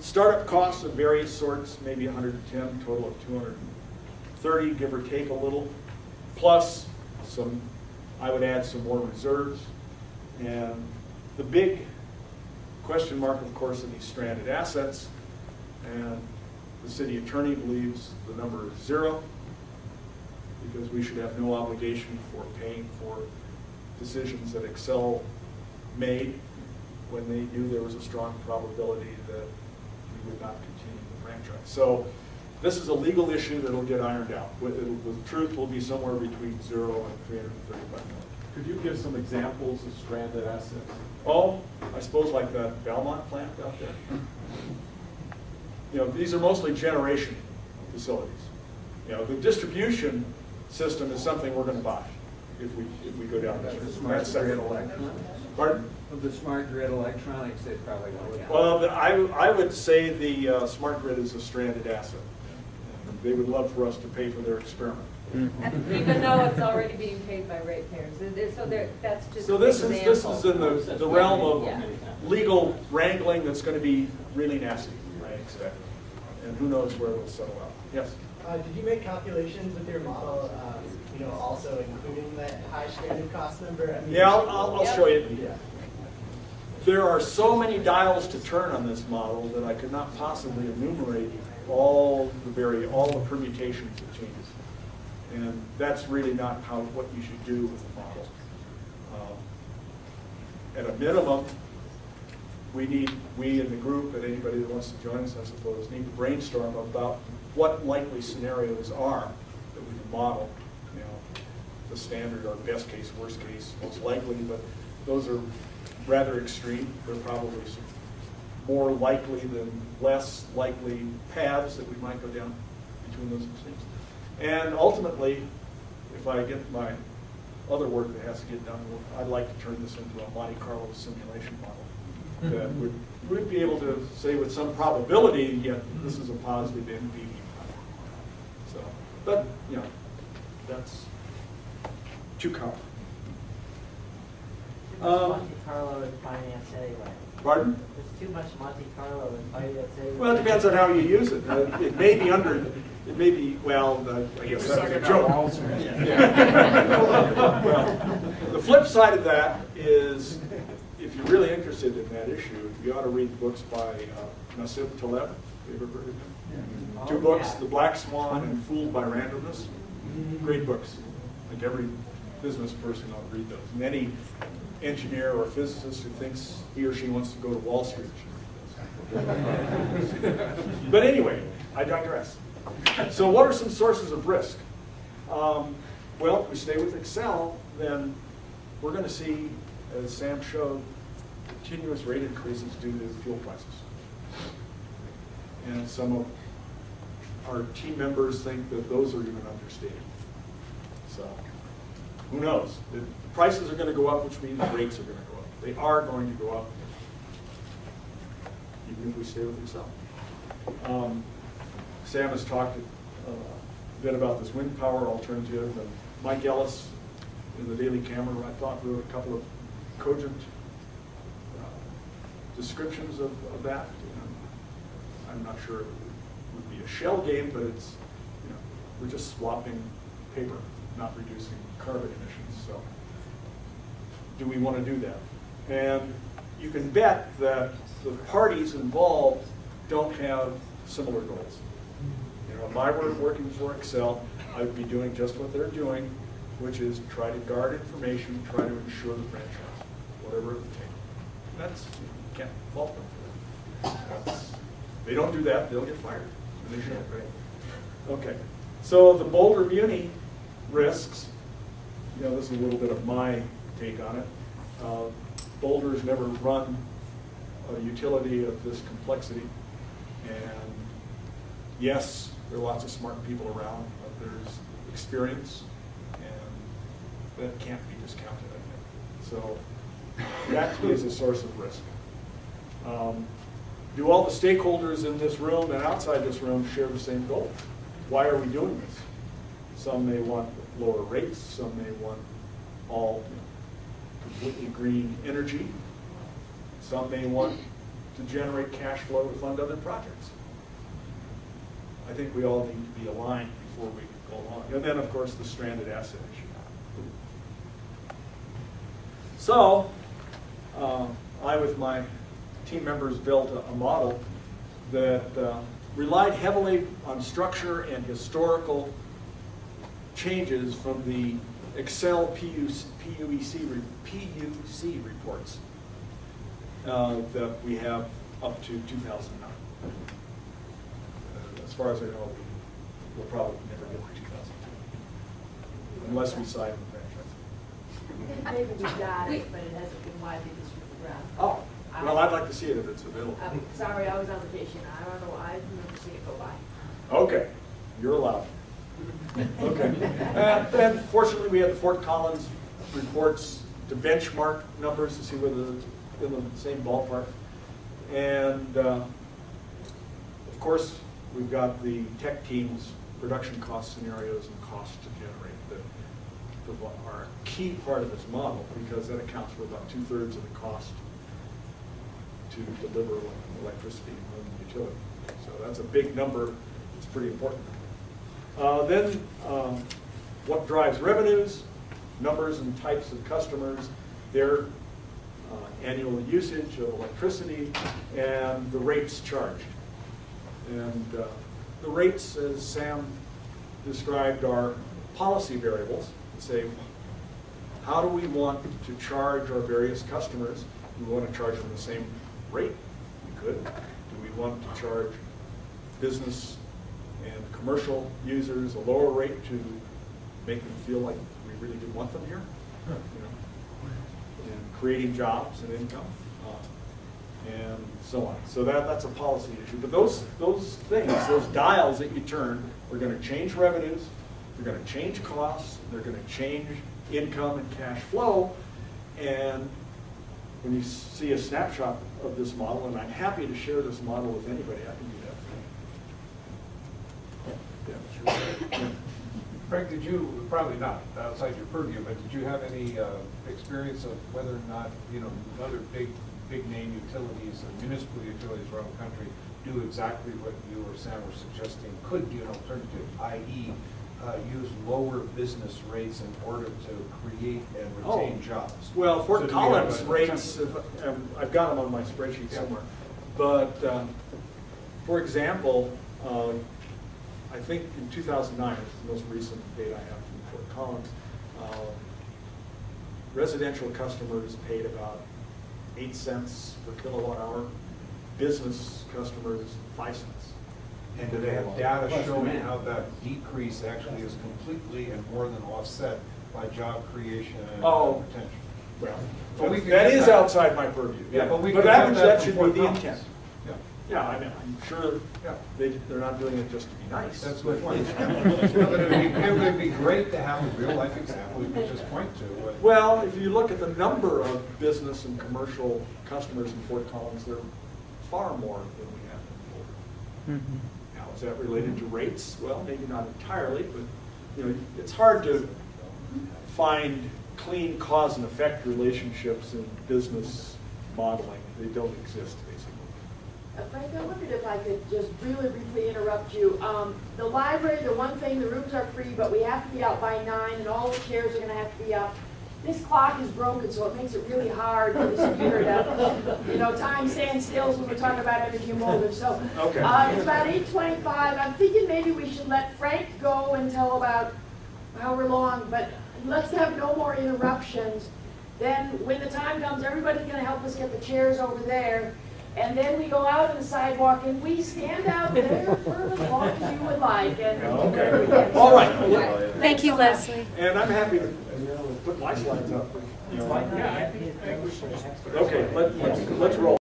Startup costs of various sorts, maybe 110, total of 230, give or take a little, plus some, I would add some more reserves. And the big question mark, of course, are these stranded assets. And the city attorney believes the number is 0, because we should have no obligation for paying for decisions that Excel made when they knew there was a strong probability that we would not continue the franchise. So this is a legal issue that will get ironed out. The truth will be somewhere between 0 and 335 million. Could you give some examples of stranded assets? Oh, I suppose like that Belmont plant out there. You know, these are mostly generation facilities. You know, the distribution system is something we're going to buy if we go down this route. Smart grid electronics. Pardon? Of the smart grid electronics, they probably know. Well, I would say the smart grid is a stranded asset. They would love for us to pay for their experiment. Even though it's already being paid by ratepayers. So that's just So this is in the realm of legal wrangling that's going to be really nasty, I expect. And who knows where it'll settle out. Yes? Did you make calculations with your model, you know, also including that high stranded cost number? I mean, Yeah, I'll show you. Yeah. There are so many dials to turn on this model that I could not possibly enumerate all the permutations of changes. And that's really not what you should do with the model. At a minimum, we in the group, and anybody that wants to join us, I suppose, need to brainstorm about what likely scenarios are that we can model. You know, the standard or best case, worst case, most likely, but those are rather extreme. They're probably more likely than less likely paths that we might go down between those extremes. And ultimately, if I get my other work that has to get done, I'd like to turn this into a Monte Carlo simulation model that would be able to say with some probability, yeah, this is a positive NPV. So, but you know, that's to come. Monte Carlo in finance anyway. Pardon? There's too much Monte Carlo in finance anyway. Well, it depends on how you use it. It may be it may be, well, I guess that's a joke. Well, the flip side of that is, if you're really interested in that issue, you ought to read books by Nassim Taleb. Have you ever heard of him? Yeah. Two books, The Black Swan and Fooled by Randomness. Great books. I think every business person ought to read those. And any engineer or physicist who thinks he or she wants to go to Wall Street should read those. But anyway, I digress. So what are some sources of risk? Well, if we stay with Excel, then we're going to see, as Sam showed, continuous rate increases due to fuel prices. And some of our team members think that those are even understated. So who knows? The prices are going to go up, which means rates are going to go up. They are going to go up, even if we stay with Excel. Sam has talked a bit about this wind power alternative, and Mike Ellis in the Daily Camera, I thought, wrote a couple of cogent descriptions of that. I'm not sure it would be a shell game, but it's, you know, we're just swapping paper, not reducing carbon emissions. So do we want to do that? And you can bet that the parties involved don't have similar goals. You know, if I were working for Excel, I would be doing just what they're doing, which is try to guard information, try to ensure the franchise, whatever it would take. That's, you can't fault them for that. If they don't do that, they'll get fired. And they should, right? Okay. So the Boulder Muni risks, you know, this is a little bit of my take on it. Boulder's never run a utility of this complexity. And yes, there are lots of smart people around, but there's experience, and that can't be discounted, I think. So that to me is a source of risk. Do all the stakeholders in this room and outside this room share the same goal? Why are we doing this? Some may want lower rates, some may want all completely green energy. Some may want to generate cash flow to fund other projects. I think we all need to be aligned before we go along. And then, of course, the stranded asset issue. So, I, with my team members, built a model that relied heavily on structure and historical changes from the Excel PUC reports that we have up to 2009. As far as I know, we'll probably never get to 2002, unless we sign the franchise. Maybe we got it, but it hasn't been widely distributed around. Oh, well, I'd like to see it if it's available. Sorry, I was on vacation. I don't know. I remember seeing it go by. Okay, you're allowed. Okay. And fortunately, we had the Fort Collins reports to benchmark numbers to see whether they're in the same ballpark. And of course, we've got the tech team's production cost scenarios and costs to generate are a key part of this model, because that accounts for about 2/3 of the cost to deliver electricity and home utility. So that's a big number. It's pretty important. Then what drives revenues, numbers and types of customers, their annual usage of electricity, and the rates charged. And the rates, as Sam described, are policy variables that say, how do we want to charge our various customers? Do we want to charge them the same rate? We could. Do we want to charge business and commercial users a lower rate to make them feel like we really do want them here? You know, and creating jobs and income, and so on. So that's a policy issue. But those things, those dials that you turn, are going to change revenues, they're going to change costs, they're going to change income and cash flow. And when you see a snapshot of this model, and I'm happy to share this model with anybody, I can do that. Yeah, sure. Frank, did you, probably not outside your purview, but did you have any experience of whether or not, you know, other big name utilities and municipal utilities around the country do exactly what you or Sam were suggesting could be an alternative, i.e. Use lower business rates in order to create and retain jobs? Well, Fort So do we Collins have a rates, I've got them on my spreadsheet somewhere. But for example, I think in 2009, which is the most recent data I have from Fort Collins, residential customers paid about 8 cents per kilowatt hour. Business customers, 5 cents. And do they have data showing how that decrease actually is completely and more than offset by job creation and retention? Well, But we can that get is that. outside my purview. Yeah, but we But can get that that should from be the Fort intent. Collins. Yeah. Yeah, I mean, I'm sure Yeah. they're not doing it just to be nice. That's my point. It would be great to have a real life example we could just point to. Well, if you look at the number of business and commercial customers in Fort Collins, they're far more than we have in Boulder. Now, is that related to rates? Well, maybe not entirely, but you know, it's hard to find clean cause and effect relationships in business modeling. They don't exist, basically. Frank, I wondered if I could just really briefly interrupt you. The library, the one thing, the rooms are free, but we have to be out by 9, and all the chairs are going to have to be up. This clock is broken, so it makes it really hard for the computer to, you know, time stands still when we're talking about energy motive. So Okay. It's about 8:25. I'm thinking maybe we should let Frank go until about however long, but let's have no more interruptions. Then when the time comes, everybody's going to help us get the chairs over there. And then we go out on the sidewalk and we stand out there for as long as you would like. And Okay. All right. Thank you, Leslie. And I'm happy to put my slides up. You know. Okay, let's roll.